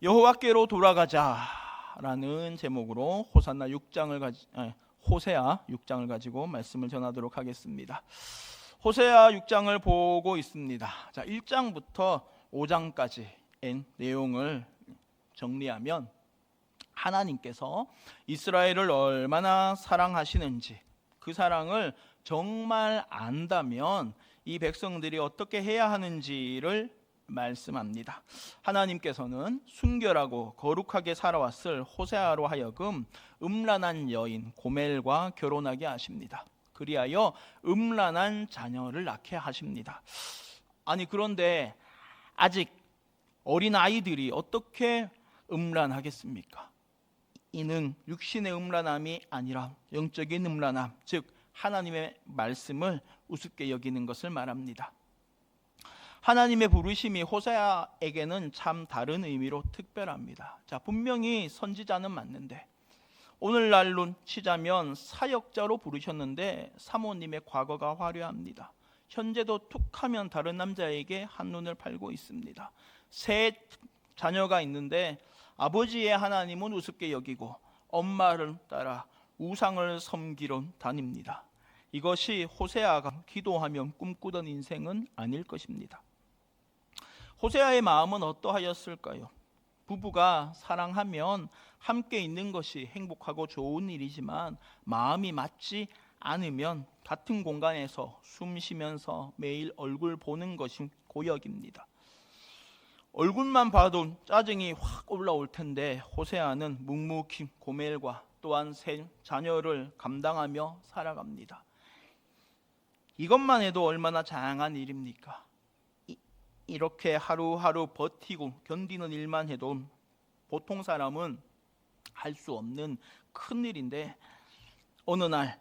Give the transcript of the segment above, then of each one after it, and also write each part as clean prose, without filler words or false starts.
여호와께로 돌아가자라는 제목으로 호세아 6장을 가지고 말씀을 전하도록 하겠습니다. 호세아 6장을 보고 있습니다. 자, 1장부터 5장까지의 내용을 정리하면 하나님께서 이스라엘을 얼마나 사랑하시는지, 그 사랑을 정말 안다면 이 백성들이 어떻게 해야 하는지를 말씀합니다. 하나님께서는 순결하고 거룩하게 살아왔을 호세아로 하여금 음란한 여인 고멜과 결혼하게 하십니다. 그리하여 음란한 자녀를 낳게 하십니다. 아니, 그런데 아직 어린 아이들이 어떻게 음란하겠습니까? 이는 육신의 음란함이 아니라 영적인 음란함, 즉 하나님의 말씀을 우습게 여기는 것을 말합니다. 하나님의 부르심이 호세아에게는 참 다른 의미로 특별합니다. 자, 분명히 선지자는 맞는데 오늘날로 치자면 사역자로 부르셨는데 사모님의 과거가 화려합니다. 현재도 툭하면 다른 남자에게 한눈을 팔고 있습니다. 세 자녀가 있는데 아버지의 하나님은 우습게 여기고 엄마를 따라 우상을 섬기러 다닙니다. 이것이 호세아가 기도하며 꿈꾸던 인생은 아닐 것입니다. 호세아의 마음은 어떠하였을까요? 부부가 사랑하면 함께 있는 것이 행복하고 좋은 일이지만 마음이 맞지 않으면 같은 공간에서 숨 쉬면서 매일 얼굴 보는 것이 고역입니다. 얼굴만 봐도 짜증이 확 올라올 텐데 호세아는 묵묵히 고멜과 또한 세 자녀를 감당하며 살아갑니다. 이것만 해도 얼마나 장한 일입니까? 이렇게 하루하루 버티고 견디는 일만 해도 보통 사람은 할 수 없는 큰 일인데 어느 날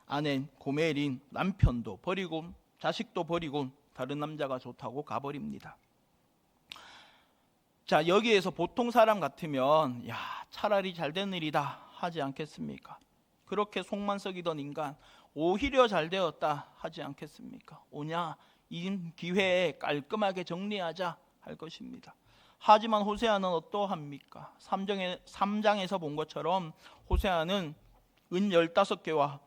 아내 고멜인 남편도 버리고 자식도 버리고 다른 남자가 좋다고 가버립니다. 자, 여기에서 보통 사람 같으면 야, 차라리 잘된 일이다 하지 않겠습니까? 그렇게 속만 썩이던 인간 오히려 잘 되었다 하지 않겠습니까? 오냐, 이 기회에 깔끔하게 정리하자 할 것입니다. 하지만 호세아는 어떠합니까? 3장에서 본 것처럼 호세아는 은 15개와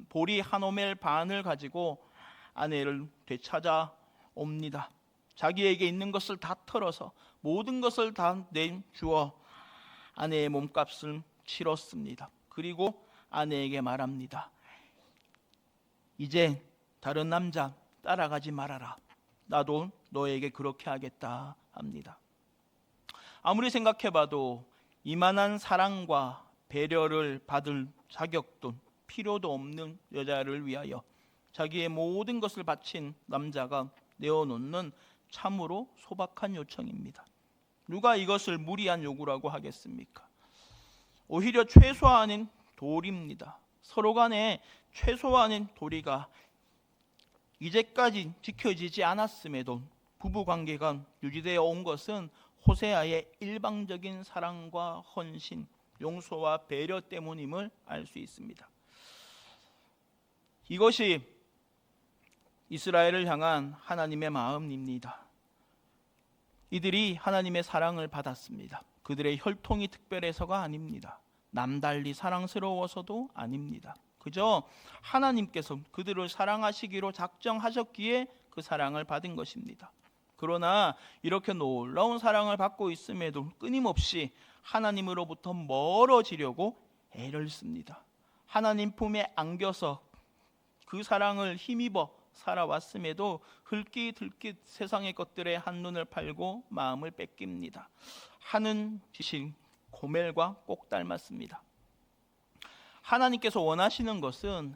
보리 한 오멜 반을 가지고 아내를 되찾아 옵니다. 자기에게 있는 것을 다 털어서 모든 것을 다 내주어 아내의 몸값을 치렀습니다. 그리고 아내에게 말합니다. 이제 다른 남자 따라가지 말아라. 나도 너에게 그렇게 하겠다 합니다. 아무리 생각해봐도 이만한 사랑과 배려를 받을 자격도 필요도 없는 여자를 위하여 자기의 모든 것을 바친 남자가 내어놓는 참으로 소박한 요청입니다. 누가 이것을 무리한 요구라고 하겠습니까? 오히려 최소한인 도리입니다. 서로 간에 최소한인 도리가 이제까지 지켜지지 않았음에도 부부관계가 유지되어 온 것은 호세아의 일방적인 사랑과 헌신, 용서와 배려 때문임을 알 수 있습니다. 이것이 이스라엘을 향한 하나님의 마음입니다. 이들이 하나님의 사랑을 받았습니다. 그들의 혈통이 특별해서가 아닙니다. 남달리 사랑스러워서도 아닙니다. 그저 하나님께서 그들을 사랑하시기로 작정하셨기에 그 사랑을 받은 것입니다. 그러나 이렇게 놀라운 사랑을 받고 있음에도 끊임없이 하나님으로부터 멀어지려고 애를 씁니다. 하나님 품에 안겨서 그 사랑을 힘입어 살아왔음에도 흘깃흘깃 세상의 것들에 한눈을 팔고 마음을 뺏깁니다. 하는 짓이 고멜과 꼭 닮았습니다. 하나님께서 원하시는 것은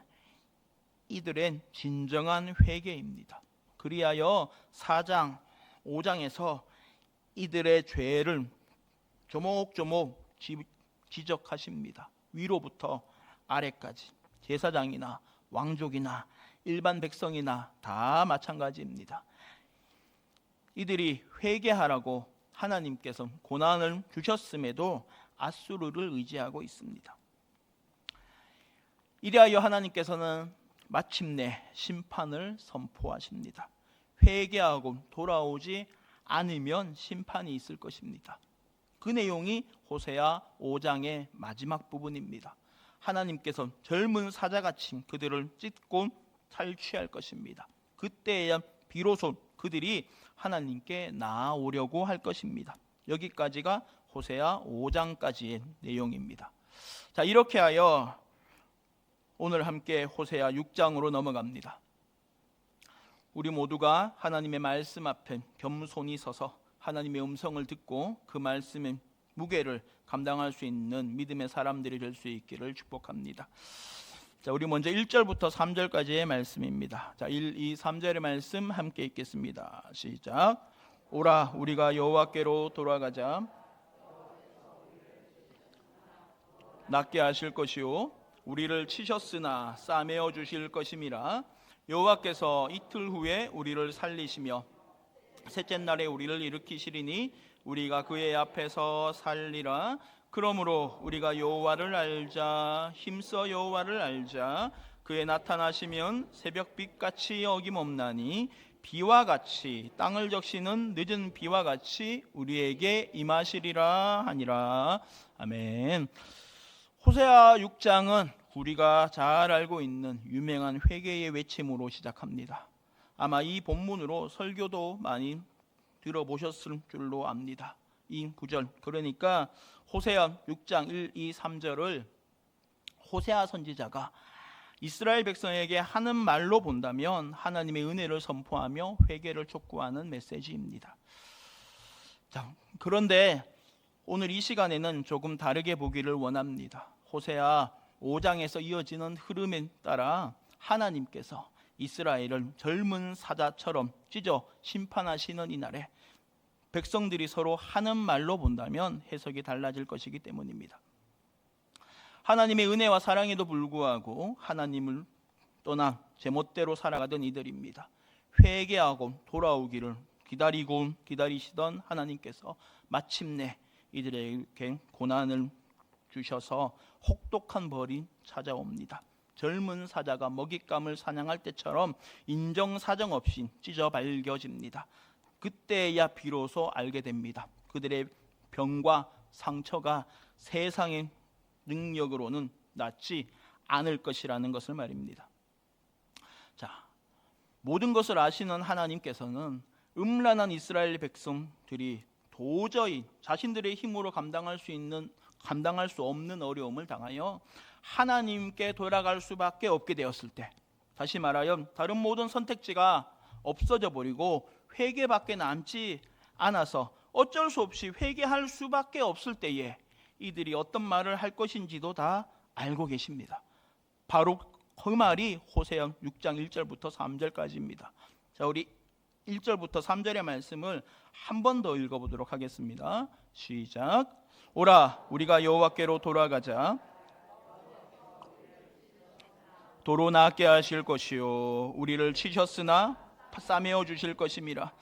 이들의 진정한 회개입니다. 그리하여 4장, 5장에서 이들의 죄를 조목조목 지적하십니다. 위로부터 아래까지 제사장이나 왕족이나 일반 백성이나 다 마찬가지입니다. 이들이 회개하라고 하나님께서 고난을 주셨음에도 앗수르를 의지하고 있습니다. 이리하여 하나님께서는 마침내 심판을 선포하십니다. 회개하고 돌아오지 않으면 심판이 있을 것입니다. 그 내용이 호세아 5장의 마지막 부분입니다. 하나님께서 젊은 사자같이 그들을 찢고 탈취할 것입니다. 그때야 비로소 그들이 하나님께 나아오려고 할 것입니다. 여기까지가 호세아 5장까지의 내용입니다. 자, 이렇게 하여 오늘 함께 호세아 6장으로 넘어갑니다. 우리 모두가 하나님의 말씀 앞에 겸손히 서서 하나님의 음성을 듣고 그 말씀의 무게를 감당할 수 있는 믿음의 사람들이 될 수 있기를 축복합니다. 자, 우리 먼저 1절부터 3절까지의 말씀입니다. 자, 1, 2, 3절의 말씀 함께 읽겠습니다. 시작. 오라, 우리가 여호와께로 돌아가자. 낫게 하실 것이요 우리를 치셨으나 싸매어 주실 것임이라. 여호와께서 이틀 후에 우리를 살리시며 셋째 날에 우리를 일으키시리니 우리가 그의 앞에서 살리라. 그러므로 우리가 여호와를 알자. 힘써 여호와를 알자. 그의 나타나시면 새벽빛같이 어김없나니 비와 같이 땅을 적시는 늦은 비와 같이 우리에게 임하시리라 하니라. 아멘. 호세아 6장은 우리가 잘 알고 있는 유명한 회개의 외침으로 시작합니다. 아마 이 본문으로 설교도 많이 들어보셨을 줄로 압니다. 이 구절, 그러니까 호세아 6장 1, 2, 3절을 호세아 선지자가 이스라엘 백성에게 하는 말로 본다면 하나님의 은혜를 선포하며 회개를 촉구하는 메시지입니다. 자, 그런데 오늘 이 시간에는 조금 다르게 보기를 원합니다. 호세아 5장에서 이어지는 흐름에 따라 하나님께서 이스라엘을 젊은 사자처럼 찢어 심판하시는 이날에 백성들이 서로 하는 말로 본다면 해석이 달라질 것이기 때문입니다. 하나님의 은혜와 사랑에도 불구하고 하나님을 떠나 제멋대로 살아가던 이들입니다. 회개하고 돌아오기를 기다리시던 하나님께서 마침내 이들에게 고난을 주셔서 혹독한 벌이 찾아옵니다. 젊은 사자가 먹잇감을 사냥할 때처럼 인정사정 없이 찢어 발겨집니다. 그때야 비로소 알게 됩니다. 그들의 병과 상처가 세상의 능력으로는 낫지 않을 것이라는 것을 말입니다. 자, 모든 것을 아시는 하나님께서는 음란한 이스라엘 백성들이 도저히 자신들의 힘으로 감당할 수 없는 어려움을 당하여 하나님께 돌아갈 수밖에 없게 되었을 때, 다시 말하여 다른 모든 선택지가 없어져 버리고 회개밖에 남지 않아서 어쩔 수 없이 회개할 수밖에 없을 때에 이들이 어떤 말을 할 것인지도 다 알고 계십니다. 바로 그 말이 호세아 6장 1절부터 3절까지입니다. 자, 우리 1절부터 3절의 말씀을 한 번 더 읽어보도록 하겠습니다. 시작. 오라, 우리가 여호와께로 돌아가자. 도로 낫게 하실 것이요 우리를 치셨으나 싸매어 주실 것임이라.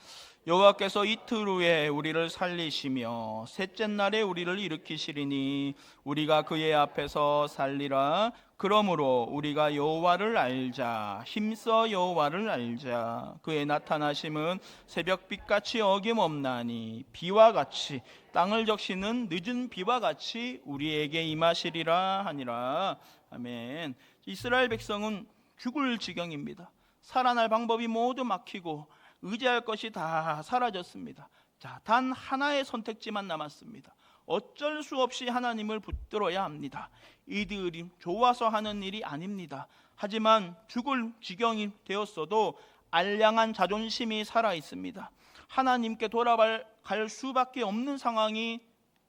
여호와께서 이틀 후에 우리를 살리시며 셋째 날에 우리를 일으키시리니 우리가 그의 앞에서 살리라. 그러므로 우리가 여호와를 알자. 힘써 여호와를 알자. 그의 나타나심은 새벽빛같이 어김없나니 비와 같이 땅을 적시는 늦은 비와 같이 우리에게 임하시리라 하니라. 아멘. 이스라엘 백성은 죽을 지경입니다. 살아날 방법이 모두 막히고 의지할 것이 다 사라졌습니다. 자, 단 하나의 선택지만 남았습니다. 어쩔 수 없이 하나님을 붙들어야 합니다. 이들이 좋아서 하는 일이 아닙니다. 하지만 죽을 지경이 되었어도 알량한 자존심이 살아 있습니다. 하나님께 돌아갈 수밖에 없는 상황이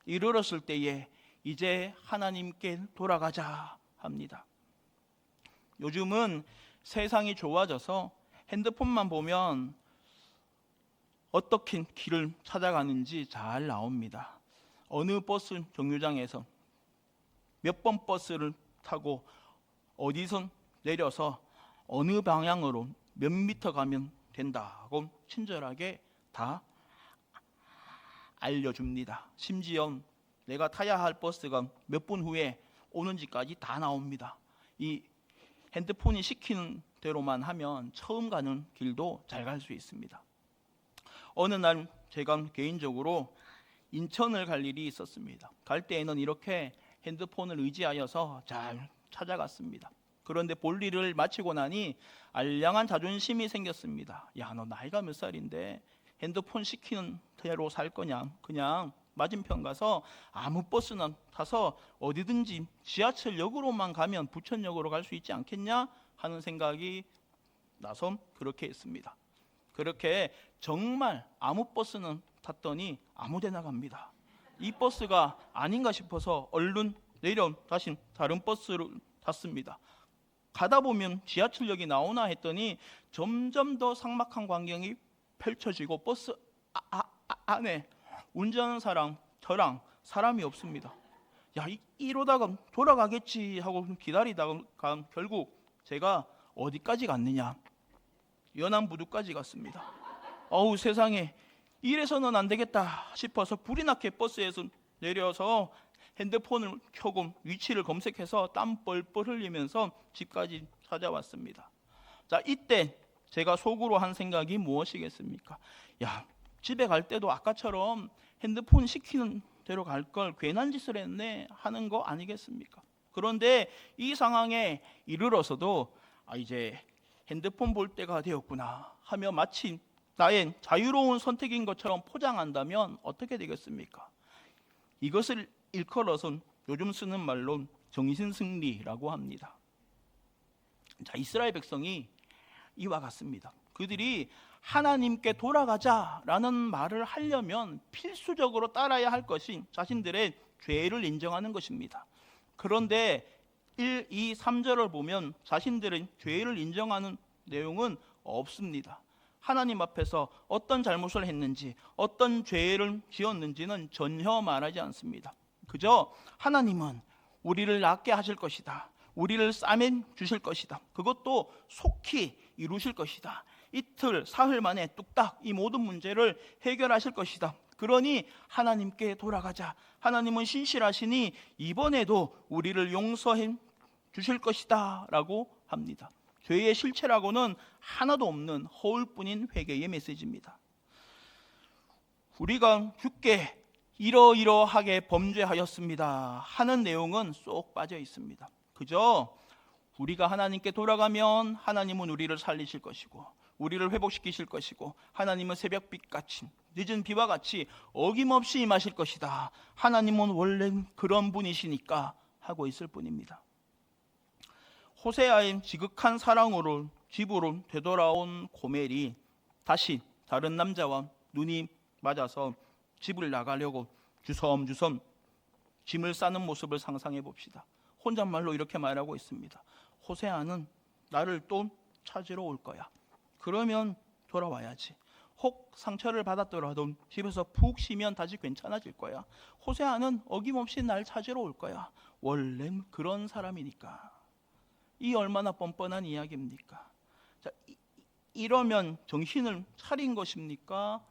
이르렀을 때에 이제 하나님께 돌아가자 합니다. 요즘은 세상이 좋아져서 핸드폰만 보면 어떻게 길을 찾아가는지 잘 나옵니다. 어느 버스 정류장에서 몇 번 버스를 타고 어디서 내려서 어느 방향으로 몇 미터 가면 된다고 친절하게 다 알려줍니다. 심지어 내가 타야 할 버스가 몇 분 후에 오는지까지 다 나옵니다. 이 핸드폰이 시키는 대로만 하면 처음 가는 길도 잘 갈 수 있습니다. 어느 날 제가 개인적으로 인천을 갈 일이 있었습니다. 갈 때에는 이렇게 핸드폰을 의지하여서 잘 찾아갔습니다. 그런데 볼일을 마치고 나니 알량한 자존심이 생겼습니다. 야, 너 나이가 몇 살인데 핸드폰 시키는 대로 살 거냐? 그냥 맞은편 가서 아무 버스나 타서 어디든지 지하철역으로만 가면 부천역으로 갈 수 있지 않겠냐 하는 생각이 나서 그렇게 했습니다. 그렇게 정말 아무 버스는 탔더니 아무 데나 갑니다. 이 버스가 아닌가 싶어서 얼른 내려 다시 다른 버스를 탔습니다. 가다 보면 지하철역이 나오나 했더니 점점 더 삭막한 광경이 펼쳐지고 버스 안에 운전하는 사람, 저랑 사람이 없습니다. 야, 이러다가 돌아가겠지 하고 기다리다가 결국 제가 어디까지 갔느냐? 연안부두까지 갔습니다. 어우, 세상에, 이래서는 안 되겠다 싶어서 불이 나게 버스에서 내려서 핸드폰을 켜고 위치를 검색해서 땀 뻘뻘 흘리면서 집까지 찾아왔습니다. 자, 이때 제가 속으로 한 생각이 무엇이겠습니까? 야, 집에 갈 때도 아까처럼 핸드폰 시키는 대로 갈 걸 괜한 짓을 했네 하는 거 아니겠습니까? 그런데 이 상황에 이르러서도 이제 핸드폰 볼 때가 되었구나 하며 마치 나의 자유로운 선택인 것처럼 포장한다면 어떻게 되겠습니까? 이것을 일컬어서 요즘 쓰는 말로 정신승리라고 합니다. 자, 이스라엘 백성이 이와 같습니다. 그들이 하나님께 돌아가자라는 말을 하려면 필수적으로 따라야 할 것이 자신들의 죄를 인정하는 것입니다. 그런데 1, 2, 3절을 보면 자신들의 죄를 인정하는 내용은 없습니다. 하나님 앞에서 어떤 잘못을 했는지, 어떤 죄를 지었는지는 전혀 말하지 않습니다. 그저 하나님은 우리를 낫게 하실 것이다. 우리를 싸매 주실 것이다. 그것도 속히 이루실 것이다. 이틀, 사흘 만에 뚝딱 이 모든 문제를 해결하실 것이다. 그러니 하나님께 돌아가자. 하나님은 신실하시니 이번에도 우리를 용서해 주실 것이다 라고 합니다. 죄의 실체라고는 하나도 없는 허울뿐인 회개의 메시지입니다. 우리가 주께 이러이러하게 범죄하였습니다 하는 내용은 쏙 빠져 있습니다. 그저 우리가 하나님께 돌아가면 하나님은 우리를 살리실 것이고 우리를 회복시키실 것이고 하나님은 새벽빛같이 늦은 비와 같이 어김없이 임하실 것이다. 하나님은 원래 그런 분이시니까 하고 있을 뿐입니다. 호세아의 지극한 사랑으로 집으로 되돌아온 고멜이 다시 다른 남자와 눈이 맞아서 집을 나가려고 주섬주섬 짐을 싸는 모습을 상상해 봅시다. 혼잣말로 이렇게 말하고 있습니다. 호세아는 나를 또 찾으러 올 거야. 그러면 돌아와야지. 혹 상처를 받았더라도 집에서 푹 쉬면 다시 괜찮아질 거야. 호세아는 어김없이 날 찾으러 올 거야. 원래 그런 사람이니까. 이 얼마나 뻔뻔한 이야기입니까? 자, 이러면 정신을 차린 것입니까?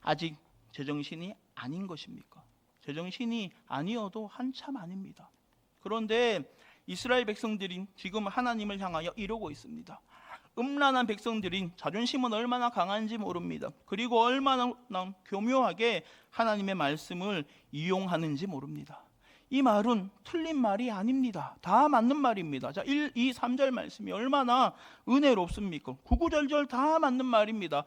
아직 제정신이 아닌 것입니까? 제정신이 아니어도 한참 아닙니다. 그런데 이스라엘 백성들이 지금 하나님을 향하여 이러고 있습니다. 음란한 백성들이 자존심은 얼마나 강한지 모릅니다. 그리고 얼마나 교묘하게 하나님의 말씀을 이용하는지 모릅니다. 이 말은 틀린 말이 아닙니다. 다 맞는 말입니다. 자, 1, 2, 3절 말씀이 얼마나 은혜롭습니까? 구구절절 다 맞는 말입니다.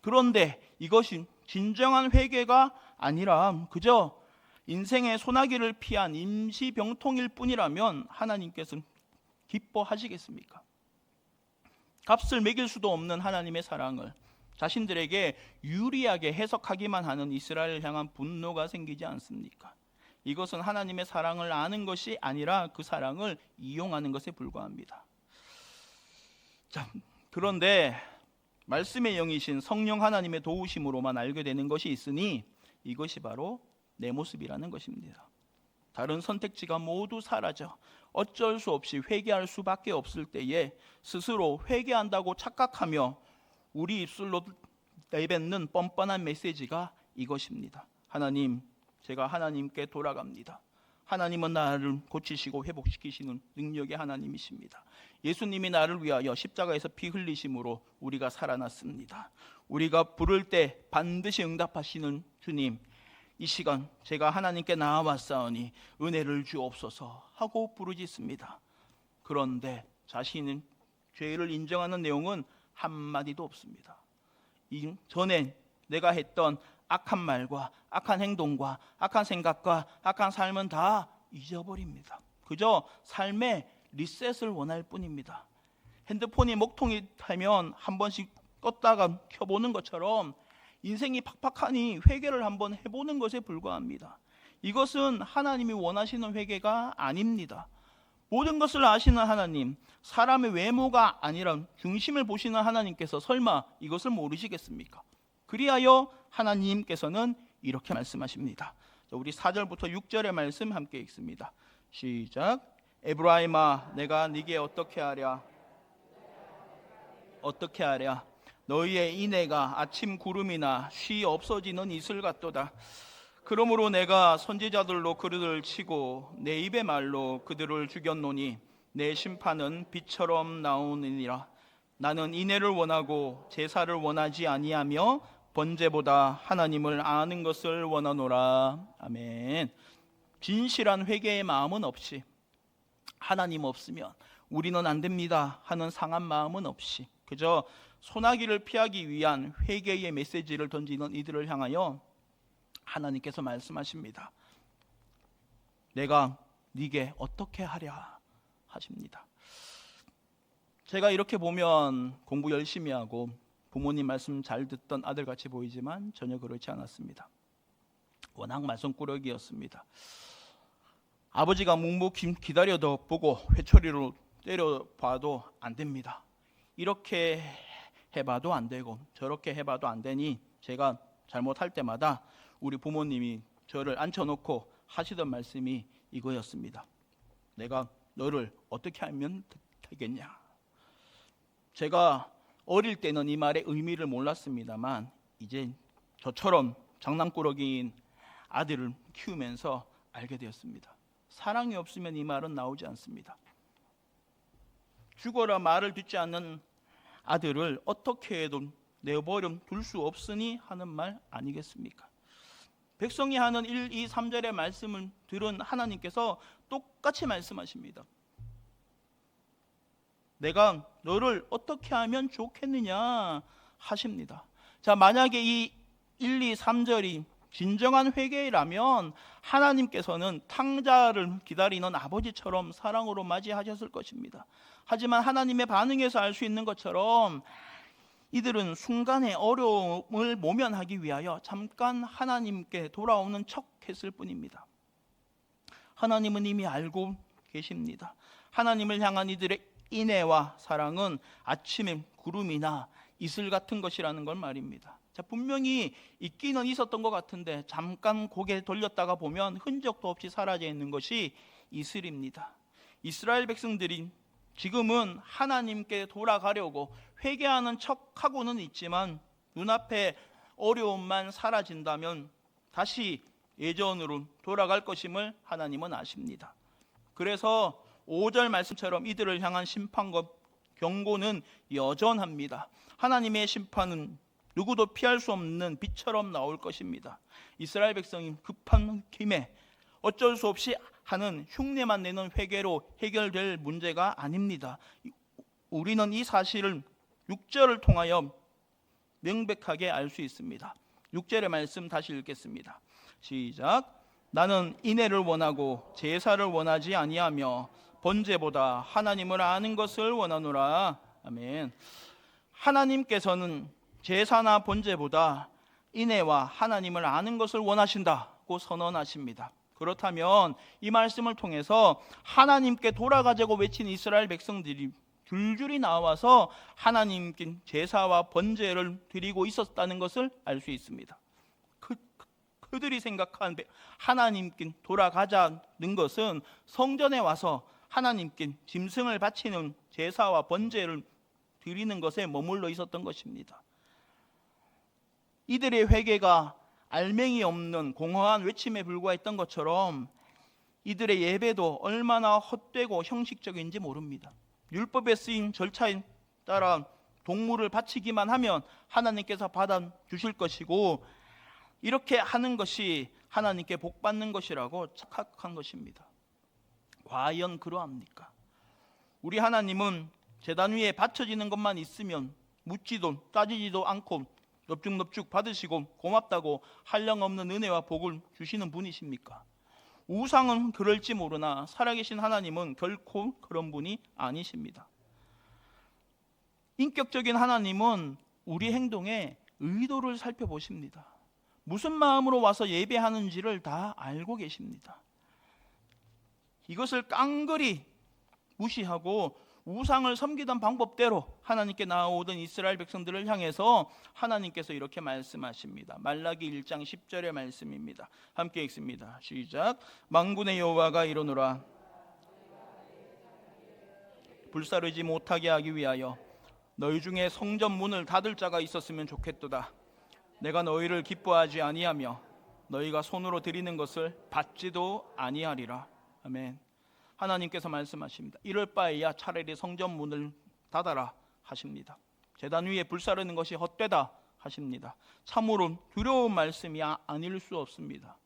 그런데 이것이 진정한 회개가 아니라 그저 인생의 소나기를 피한 임시병통일 뿐이라면 하나님께서 기뻐하시겠습니까? 값을 매길 수도 없는 하나님의 사랑을 자신들에게 유리하게 해석하기만 하는 이스라엘을 향한 분노가 생기지 않습니까? 이것은 하나님의 사랑을 아는 것이 아니라 그 사랑을 이용하는 것에 불과합니다. 자, 그런데 말씀의 영이신 성령 하나님의 도우심으로만 알게 되는 것이 있으니 이것이 바로 내 모습이라는 것입니다. 다른 선택지가 모두 사라져 어쩔 수 없이 회개할 수밖에 없을 때에 스스로 회개한다고 착각하며 우리 입술로 내뱉는 뻔뻔한 메시지가 이것입니다. 하나님, 제가 하나님께 돌아갑니다. 하나님은 나를 고치시고 회복시키시는 능력의 하나님이십니다. 예수님이 나를 위하여 십자가에서 피 흘리심으로 우리가 살아났습니다. 우리가 부를 때 반드시 응답하시는 주님, 이 시간 제가 하나님께 나아왔사오니 은혜를 주옵소서 하고 부르짖습니다. 그런데 자신은 죄를 인정하는 내용은 한마디도 없습니다. 전에 내가 했던 악한 말과 악한 행동과 악한 생각과 악한 삶은 다 잊어버립니다. 그저 삶의 리셋을 원할 뿐입니다. 핸드폰이 먹통이 타면 한 번씩 껐다가 켜보는 것처럼 인생이 팍팍하니 회개를 한번 해보는 것에 불과합니다. 이것은 하나님이 원하시는 회개가 아닙니다. 모든 것을 아시는 하나님, 사람의 외모가 아니라 중심을 보시는 하나님께서 설마 이것을 모르시겠습니까? 그리하여 하나님께서는 이렇게 말씀하십니다. 우리 4절부터 6절의 말씀 함께 읽습니다. 시작. 에브라임아, 내가 네게 어떻게 하랴? 어떻게 하랴? 너희의 인애가 아침 구름이나 쉬 없어지는 이슬 같도다. 그러므로 내가 선지자들로 그들을 치고 내 입의 말로 그들을 죽였노니 내 심판은 빛처럼 나오느니라. 나는 인애를 원하고 제사를 원하지 아니하며 번제보다 하나님을 아는 것을 원하노라. 아멘. 진실한 회개의 마음은 없이, 하나님 없으면 우리는 안 됩니다 하는 상한 마음은 없이, 그저 소나기를 피하기 위한 회개의 메시지를 던지는 이들을 향하여 하나님께서 말씀하십니다. 내가 네게 어떻게 하랴 하십니다. 제가 이렇게 보면 공부 열심히 하고 부모님 말씀 잘 듣던 아들같이 보이지만 전혀 그렇지 않았습니다. 워낙 말썽꾸러기였습니다. 아버지가 묵묵히 기다려도 보고 회초리로 때려봐도 안 됩니다. 이렇게 해봐도 안 되고 저렇게 해봐도 안 되니 제가 잘못할 때마다 우리 부모님이 저를 앉혀놓고 하시던 말씀이 이거였습니다. 내가 너를 어떻게 하면 되겠냐. 제가 어릴 때는 이 말의 의미를 몰랐습니다만 이제 저처럼 장난꾸러기인 아들을 키우면서 알게 되었습니다. 사랑이 없으면 이 말은 나오지 않습니다. 죽어라 말을 듣지 않는 아들을 어떻게 해도 내버려 둘 수 없으니 하는 말 아니겠습니까? 백성이 하는 1, 2, 3절의 말씀을 들은 하나님께서 똑같이 말씀하십니다. 내가 너를 어떻게 하면 좋겠느냐 하십니다. 자, 만약에 이 1, 2, 3절이 진정한 회개라면 하나님께서는 탕자를 기다리는 아버지처럼 사랑으로 맞이하셨을 것입니다. 하지만 하나님의 반응에서 알 수 있는 것처럼 이들은 순간의 어려움을 모면하기 위하여 잠깐 하나님께 돌아오는 척 했을 뿐입니다. 하나님은 이미 알고 계십니다. 하나님을 향한 이들의 인애와 사랑은 아침의 구름이나 이슬 같은 것이라는 걸 말입니다. 자, 분명히 있기는 있었던 것 같은데 잠깐 고개 돌렸다가 보면 흔적도 없이 사라져 있는 것이 이슬입니다. 이스라엘 백성들이 지금은 하나님께 돌아가려고 회개하는 척하고는 있지만 눈앞에 어려움만 사라진다면 다시 예전으로 돌아갈 것임을 하나님은 아십니다. 그래서 5절 말씀처럼 이들을 향한 심판과 경고는 여전합니다. 하나님의 심판은 누구도 피할 수 없는 빛처럼 나올 것입니다. 이스라엘 백성이 급한 김에 어쩔 수 없이 하는 흉내만 내는 회개로 해결될 문제가 아닙니다. 우리는 이 사실을 6절을 통하여 명백하게 알 수 있습니다. 6절의 말씀 다시 읽겠습니다. 시작. 나는 인애를 원하고 제사를 원하지 아니하며 번제보다 하나님을 아는 것을 원하노라. 아멘. 하나님께서는 제사나 번제보다 인애와 하나님을 아는 것을 원하신다고 선언하십니다. 그렇다면 이 말씀을 통해서 하나님께 돌아가자고 외친 이스라엘 백성들이 줄줄이 나와서 하나님께 제사와 번제를 드리고 있었다는 것을 알 수 있습니다. 그들이 생각한 하나님께 돌아가자는 것은 성전에 와서 하나님께 짐승을 바치는 제사와 번제를 드리는 것에 머물러 있었던 것입니다. 이들의 회개가 알맹이 없는 공허한 외침에 불과했던 것처럼 이들의 예배도 얼마나 헛되고 형식적인지 모릅니다. 율법에 쓰인 절차에 따라 동물을 바치기만 하면 하나님께서 받아주실 것이고, 이렇게 하는 것이 하나님께 복받는 것이라고 착각한 것입니다. 과연 그러합니까? 우리 하나님은 제단 위에 바쳐지는 것만 있으면 묻지도 따지지도 않고 넙죽넙죽 받으시고 고맙다고 한량없는 은혜와 복을 주시는 분이십니까? 우상은 그럴지 모르나 살아계신 하나님은 결코 그런 분이 아니십니다. 인격적인 하나님은 우리 행동의 의도를 살펴보십니다. 무슨 마음으로 와서 예배하는지를 다 알고 계십니다. 이것을 깡그리 무시하고 우상을 섬기던 방법대로 하나님께 나아오던 이스라엘 백성들을 향해서 하나님께서 이렇게 말씀하십니다. 말라기 1장 10절의 말씀입니다. 함께 읽습니다. 시작. 만군의 여호와가 이르노라. 불사르지 못하게 하기 위하여 너희 중에 성전 문을 닫을 자가 있었으면 좋겠도다. 내가 너희를 기뻐하지 아니하며 너희가 손으로 드리는 것을 받지도 아니하리라. 아멘. 하나님께서 말씀하십니다. 이럴 바에야 차라리 성전 문을 닫아라 하십니다. 제단 위에 불사르는 것이 헛되다 하십니다. 참으로 두려운 말씀이 아닐 수 없습니다.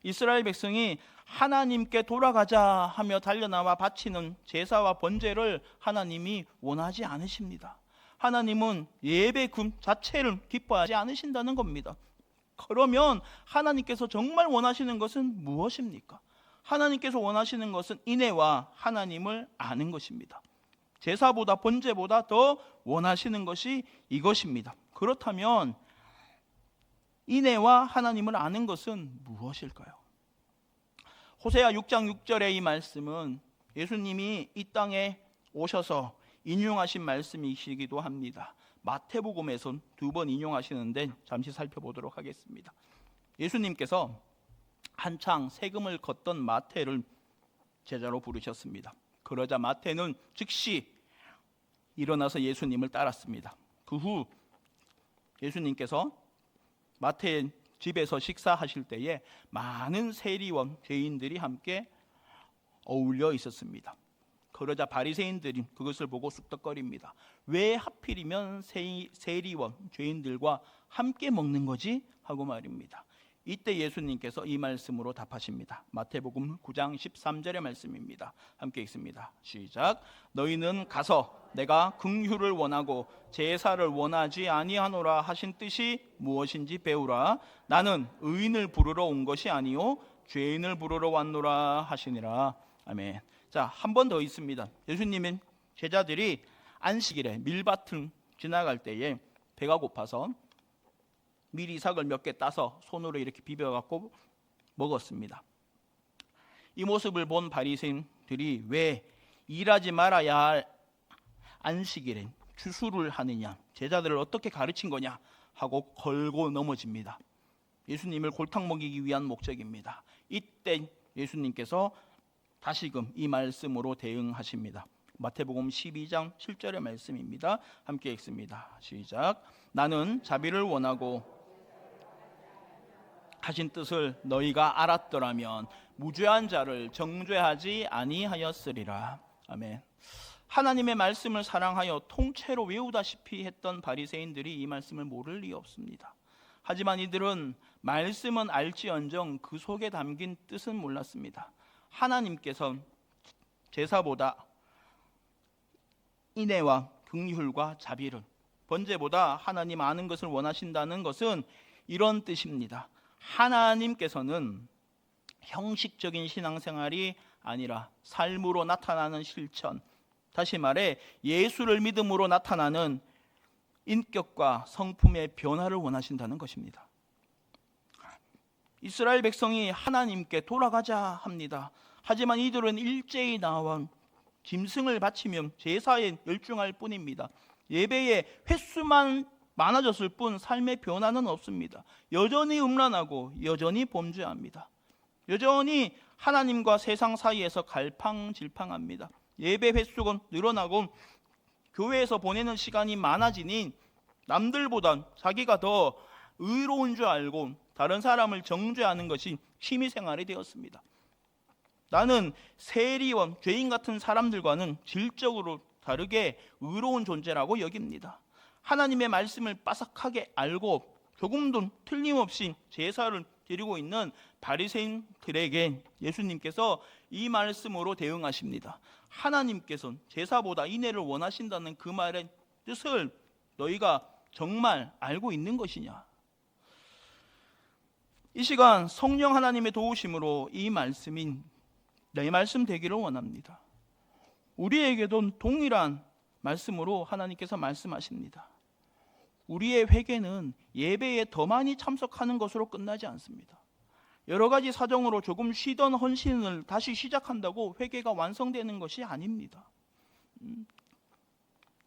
이스라엘 백성이 하나님께 돌아가자 하며 달려나와 바치는 제사와 번제를 하나님이 원하지 않으십니다. 하나님은 예배 그 자체를 기뻐하지 않으신다는 겁니다. 그러면 하나님께서 정말 원하시는 것은 무엇입니까? 하나님께서 원하시는 것은 인애와 하나님을 아는 것입니다. 제사보다 번제보다 더 원하시는 것이 이것입니다. 그렇다면 인애와 하나님을 아는 것은 무엇일까요? 호세아 6장 6절의 이 말씀은 예수님이 이 땅에 오셔서 인용하신 말씀이시기도 합니다. 마태복음에서 2번 인용하시는데 잠시 살펴보도록 하겠습니다. 예수님께서 한창 세금을 걷던 마태를 제자로 부르셨습니다. 그러자 마태는 즉시 일어나서 예수님을 따랐습니다. 그 후 예수님께서 마태의 집에서 식사하실 때에 많은 세리원 죄인들이 함께 어울려 있었습니다. 그러자 바리새인들이 그것을 보고 쑥덕거립니다. 왜 하필이면 세리원 죄인들과 함께 먹는 거지? 하고 말입니다. 이때 예수님께서 이 말씀으로 답하십니다. 마태복음 9장 13절의 말씀입니다. 함께 읽습니다. 시작. 너희는 가서 내가 긍휼을 원하고 제사를 원하지 아니하노라 하신 뜻이 무엇인지 배우라. 나는 의인을 부르러 온 것이 아니요 죄인을 부르러 왔노라 하시니라. 아멘. 자, 한 번 더 있습니다. 예수님의 제자들이 안식일에 밀밭을 지나갈 때에 배가 고파서 밀이삭을 몇 개 따서 손으로 이렇게 비벼갖고 먹었습니다. 이 모습을 본 바리새인들이 왜 일하지 말아야 할 안식일에 주수를 하느냐, 제자들을 어떻게 가르친 거냐 하고 걸고 넘어집니다. 예수님을 골탕 먹이기 위한 목적입니다. 이때 예수님께서 다시금 이 말씀으로 대응하십니다. 마태복음 12장 7절의 말씀입니다. 함께 읽습니다. 시작. 나는 자비를 원하고 하신 뜻을 너희가 알았더라면 무죄한 자를 정죄하지 아니하였으리라. 아멘. 하나님의 말씀을 사랑하여 통째로 외우다시피 했던 바리새인들이 이 말씀을 모를 리 없습니다. 하지만 이들은 말씀은 알지언정 그 속에 담긴 뜻은 몰랐습니다. 하나님께서 제사보다 인애와 긍휼과 자비를, 번제보다 하나님 아는 것을 원하신다는 것은 이런 뜻입니다. 하나님께서는 형식적인 신앙생활이 아니라 삶으로 나타나는 실천, 다시 말해 예수를 믿음으로 나타나는 인격과 성품의 변화를 원하신다는 것입니다. 이스라엘 백성이 하나님께 돌아가자 합니다. 하지만 이들은 일제히 나와 짐승을 바치며 제사에 열중할 뿐입니다. 예배의 횟수만 많아졌을 뿐 삶의 변화는 없습니다. 여전히 음란하고 여전히 범죄합니다. 여전히 하나님과 세상 사이에서 갈팡질팡합니다. 예배 횟수가 늘어나고 교회에서 보내는 시간이 많아지니 남들보다 자기가 더 의로운 줄 알고 다른 사람을 정죄하는 것이 취미생활이 되었습니다. 나는 세리원, 죄인 같은 사람들과는 질적으로 다르게 의로운 존재라고 여깁니다. 하나님의 말씀을 빠삭하게 알고 조금도 틀림없이 제사를 드리고 있는 바리새인들에게 예수님께서 이 말씀으로 대응하십니다. 하나님께서는 제사보다 인애를 원하신다는 그 말의 뜻을 너희가 정말 알고 있는 것이냐? 이 시간 성령 하나님의 도우심으로 이 말씀인 내 말씀 되기를 원합니다. 우리에게도 동일한 말씀으로 하나님께서 말씀하십니다. 우리의 회개는 예배에 더 많이 참석하는 것으로 끝나지 않습니다. 여러 가지 사정으로 조금 쉬던 헌신을 다시 시작한다고 회개가 완성되는 것이 아닙니다.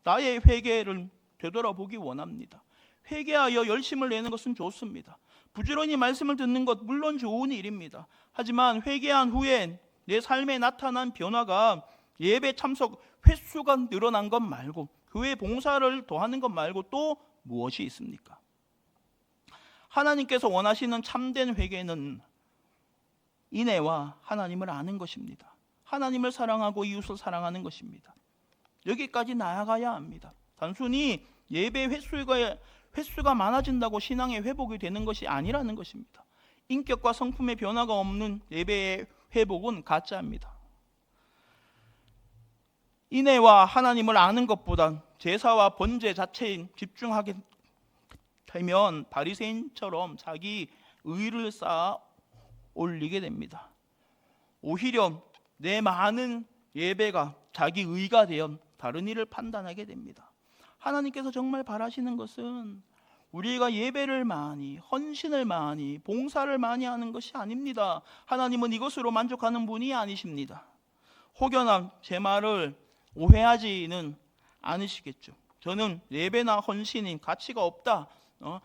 나의 회개를 되돌아보기 원합니다. 회개하여 열심을 내는 것은 좋습니다. 부지런히 말씀을 듣는 것 물론 좋은 일입니다. 하지만 회개한 후에 내 삶에 나타난 변화가 예배 참석 횟수가 늘어난 것 말고 교회 봉사를 더하는 것 말고 또 무엇이 있습니까? 하나님께서 원하시는 참된 회개는 인애와 하나님을 아는 것입니다. 하나님을 사랑하고 이웃을 사랑하는 것입니다. 여기까지 나아가야 합니다. 단순히 예배 횟수가 많아진다고 신앙의 회복이 되는 것이 아니라는 것입니다. 인격과 성품의 변화가 없는 예배의 회복은 가짜입니다. 인애와 하나님을 아는 것보다 제사와 번제 자체에 집중하게 되면 바리새인처럼 자기 의를 쌓아 올리게 됩니다. 오히려 내 많은 예배가 자기 의가 되어 다른 일을 판단하게 됩니다. 하나님께서 정말 바라시는 것은 우리가 예배를 많이, 헌신을 많이, 봉사를 많이 하는 것이 아닙니다. 하나님은 이것으로 만족하는 분이 아니십니다. 혹여나 제 말을 오해하지는 않으시겠죠. 저는 예배나 헌신이 가치가 없다,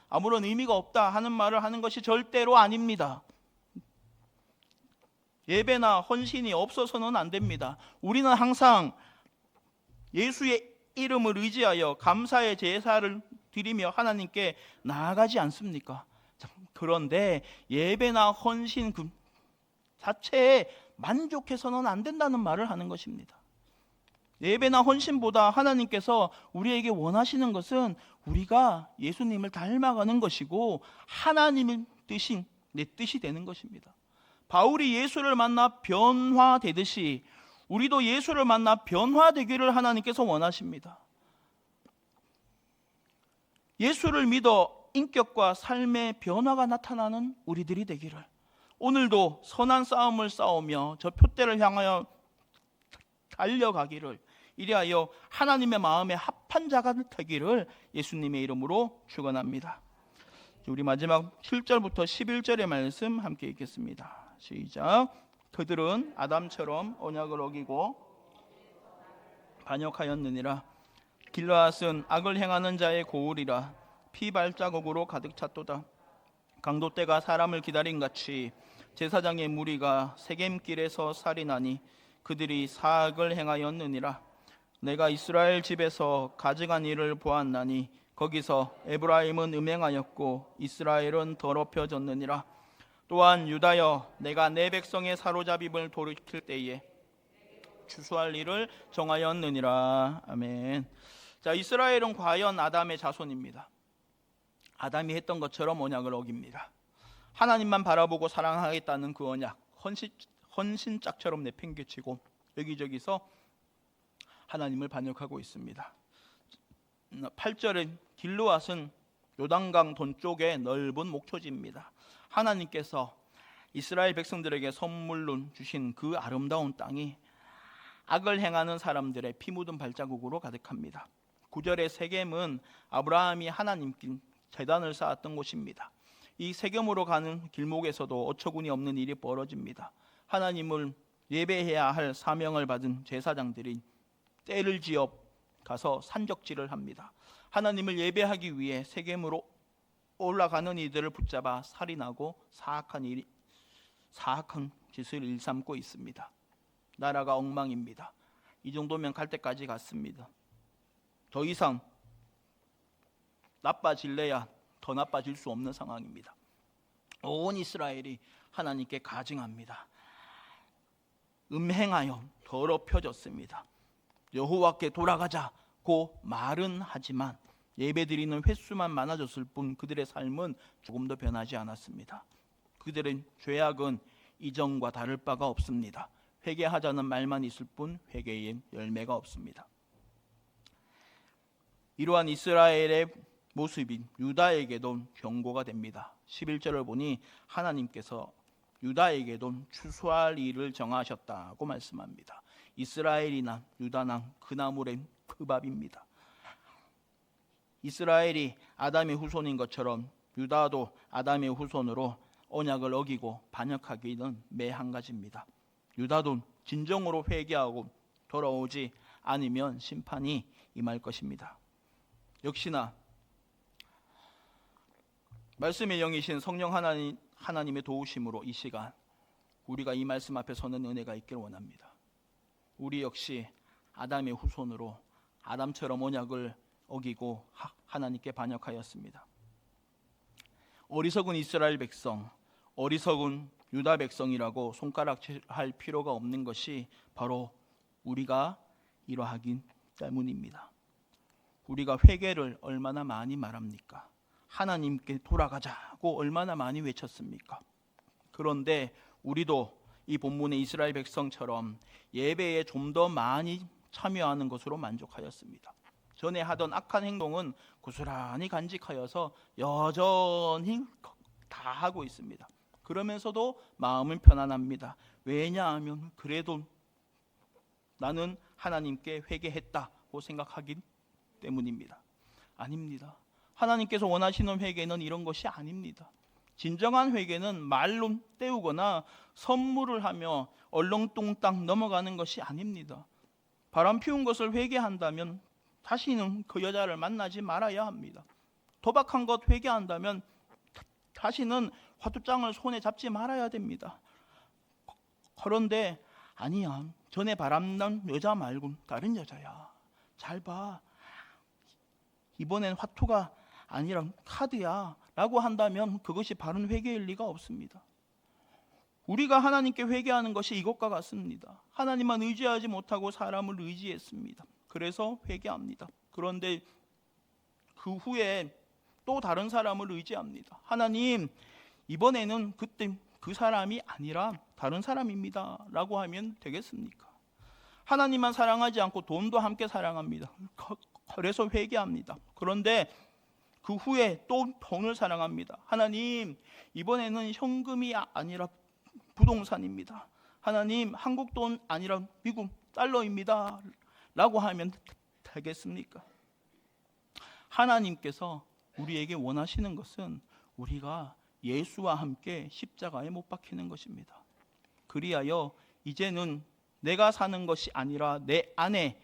아무런 의미가 없다 하는 말을 하는 것이 절대로 아닙니다. 예배나 헌신이 없어서는 안 됩니다. 우리는 항상 예수의 이름을 의지하여 감사의 제사를 드리며 하나님께 나아가지 않습니까? 그런데 예배나 헌신 그 자체에 만족해서는 안 된다는 말을 하는 것입니다. 예배나 헌신보다 하나님께서 우리에게 원하시는 것은 우리가 예수님을 닮아가는 것이고 하나님의 뜻이 내 뜻이 되는 것입니다. 바울이 예수를 만나 변화되듯이 우리도 예수를 만나 변화되기를 하나님께서 원하십니다. 예수를 믿어 인격과 삶의 변화가 나타나는 우리들이 되기를, 오늘도 선한 싸움을 싸우며 저 표대를 향하여 달려가기를, 이리하여 하나님의 마음에 합한 자가 되기를 예수님의 이름으로 축원합니다. 우리 마지막 7절부터 11절의 말씀 함께 읽겠습니다. 시작. 그들은 아담처럼 언약을 어기고 반역하였느니라. 길르앗은 악을 행하는 자의 고울이라. 피 발자국으로 가득 찼도다. 강도떼가 사람을 기다린 같이 제사장의 무리가 세겜길에서 살인하니 그들이 사악을 행하였느니라. 내가 이스라엘 집에서 가증한 일을 보았나니 거기서 에브라임은 음행하였고 이스라엘은 더럽혀졌느니라. 또한 유다여, 내가 내 백성의 사로잡임을 돌이킬 때에 추수할 일을 정하였느니라. 아멘. 자, 이스라엘은 과연 아담의 자손입니다. 아담이 했던 것처럼 언약을 어깁니다. 하나님만 바라보고 사랑하겠다는 그 언약, 헌신짝처럼 내팽개치고 여기저기서 하나님을 반역하고 있습니다. 8절에 길르앗은 요단강 동쪽의 넓은 목초지입니다. 하나님께서 이스라엘 백성들에게 선물로 주신 그 아름다운 땅이 악을 행하는 사람들의 피 묻은 발자국으로 가득합니다. 9절의 세겜은 아브라함이 하나님께 제단을 쌓았던 곳입니다. 이 세겜으로 가는 길목에서도 어처구니 없는 일이 벌어집니다. 하나님을 예배해야 할 사명을 받은 제사장들이 떼를 지어 가서 산적질을 합니다. 하나님을 예배하기 위해 세겜으로 올라가는 이들을 붙잡아 살인하고 사악한 짓을 일삼고 있습니다. 나라가 엉망입니다. 이 정도면 갈 때까지 갔습니다. 더 이상 나빠질래야 더 나빠질 수 없는 상황입니다. 온 이스라엘이 하나님께 가증합니다. 음행하여 더럽혀졌습니다. 여호와께 돌아가자고 말은 하지만 예배드리는 횟수만 많아졌을 뿐 그들의 삶은 조금 더 변하지 않았습니다. 그들의 죄악은 이전과 다를 바가 없습니다. 회개하자는 말만 있을 뿐 회개의 열매가 없습니다. 이러한 이스라엘의 모습이 유다에게도 경고가 됩니다. 11절을 보니 하나님께서 유다에게도 추수할 일을 정하셨다고 말씀합니다. 이스라엘이나 유다나 그 나물의 그 밥입니다. 이스라엘이 아담의 후손인 것처럼 유다도 아담의 후손으로 언약을 어기고 반역하기는 매 한 가지입니다. 유다도 진정으로 회개하고 돌아오지 않으면 심판이 임할 것입니다. 역시나 말씀의 영이신 성령 하나님의 도우심으로 이 시간 우리가 이 말씀 앞에 서는 은혜가 있기를 원합니다. 우리 역시 아담의 후손으로 아담처럼 언약을 어기고 하나님께 반역하였습니다. 어리석은 이스라엘 백성, 어리석은 유다 백성이라고 손가락질할 필요가 없는 것이 바로 우리가 이러하기 때문입니다. 우리가 회개를 얼마나 많이 말합니까? 하나님께 돌아가자고 얼마나 많이 외쳤습니까? 그런데 우리도 이 본문의 이스라엘 백성처럼 예배에 좀 더 많이 참여하는 것으로 만족하였습니다. 전에 하던 악한 행동은 고스란히 간직하여서 여전히 다 하고 있습니다. 그러면서도 마음은 편안합니다. 왜냐하면 그래도 나는 하나님께 회개했다고 생각하기 때문입니다. 아닙니다. 하나님께서 원하시는 회개는 이런 것이 아닙니다. 진정한 회개는 말로 때우거나 선물을 하며 얼렁뚱땅 넘어가는 것이 아닙니다. 바람 피운 것을 회개한다면 다시는 그 여자를 만나지 말아야 합니다. 도박한 것 회개한다면 다시는 화투장을 손에 잡지 말아야 됩니다. 그런데 아니야, 전에 바람난 여자 말고 다른 여자야. 잘 봐. 이번엔 화투가 아니라 카드야 라고 한다면 그것이 바른 회개일 리가 없습니다. 우리가 하나님께 회개하는 것이 이것과 같습니다. 하나님만 의지하지 못하고 사람을 의지했습니다. 그래서 회개합니다. 그런데 그 후에 또 다른 사람을 의지합니다. 하나님, 이번에는 그때 그 사람이 아니라 다른 사람입니다 라고 하면 되겠습니까? 하나님만 사랑하지 않고 돈도 함께 사랑합니다. 그래서 회개합니다. 그런데 그 후에 또 돈을 사랑합니다. 하나님, 이번에는 현금이 아니라 부동산입니다. 하나님, 한국 돈 아니라 미국 달러입니다 라고 하면 되겠습니까? 하나님께서 우리에게 원하시는 것은 우리가 예수와 함께 십자가에 못 박히는 것입니다. 그리하여 이제는 내가 사는 것이 아니라 내 안에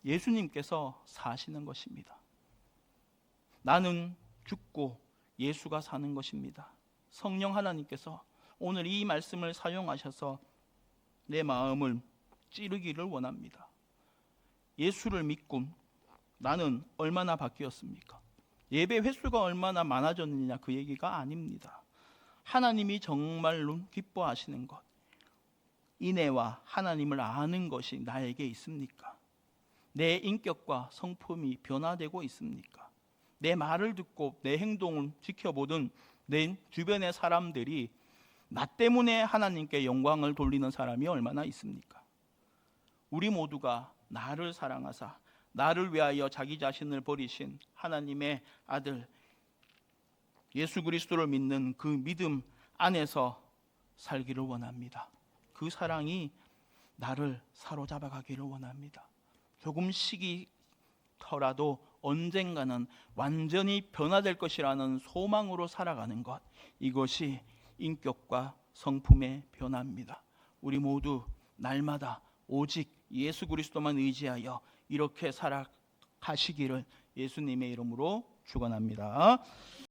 예수님께서 사시는 것입니다. 나는 죽고 예수가 사는 것입니다. 성령 하나님께서 오늘 이 말씀을 사용하셔서 내 마음을 찌르기를 원합니다. 예수를 믿고 나는 얼마나 바뀌었습니까? 예배 횟수가 얼마나 많아졌느냐 그 얘기가 아닙니다. 하나님이 정말로 기뻐하시는 것, 인애와 하나님을 아는 것이 나에게 있습니까? 내 인격과 성품이 변화되고 있습니까? 내 말을 듣고 내 행동을 지켜보던 내 주변의 사람들이 나 때문에 하나님께 영광을 돌리는 사람이 얼마나 있습니까? 우리 모두가 나를 사랑하사 나를 위하여 자기 자신을 버리신 하나님의 아들 예수 그리스도를 믿는 그 믿음 안에서 살기를 원합니다. 그 사랑이 나를 사로잡아 가기를 원합니다. 조금씩이더라도 언젠가는 완전히 변화될 것이라는 소망으로 살아가는 것, 이것이 인격과 성품의 변화입니다. 우리 모두 날마다 오직 예수 그리스도만 의지하여 이렇게 살아가시기를 예수님의 이름으로 축원합니다.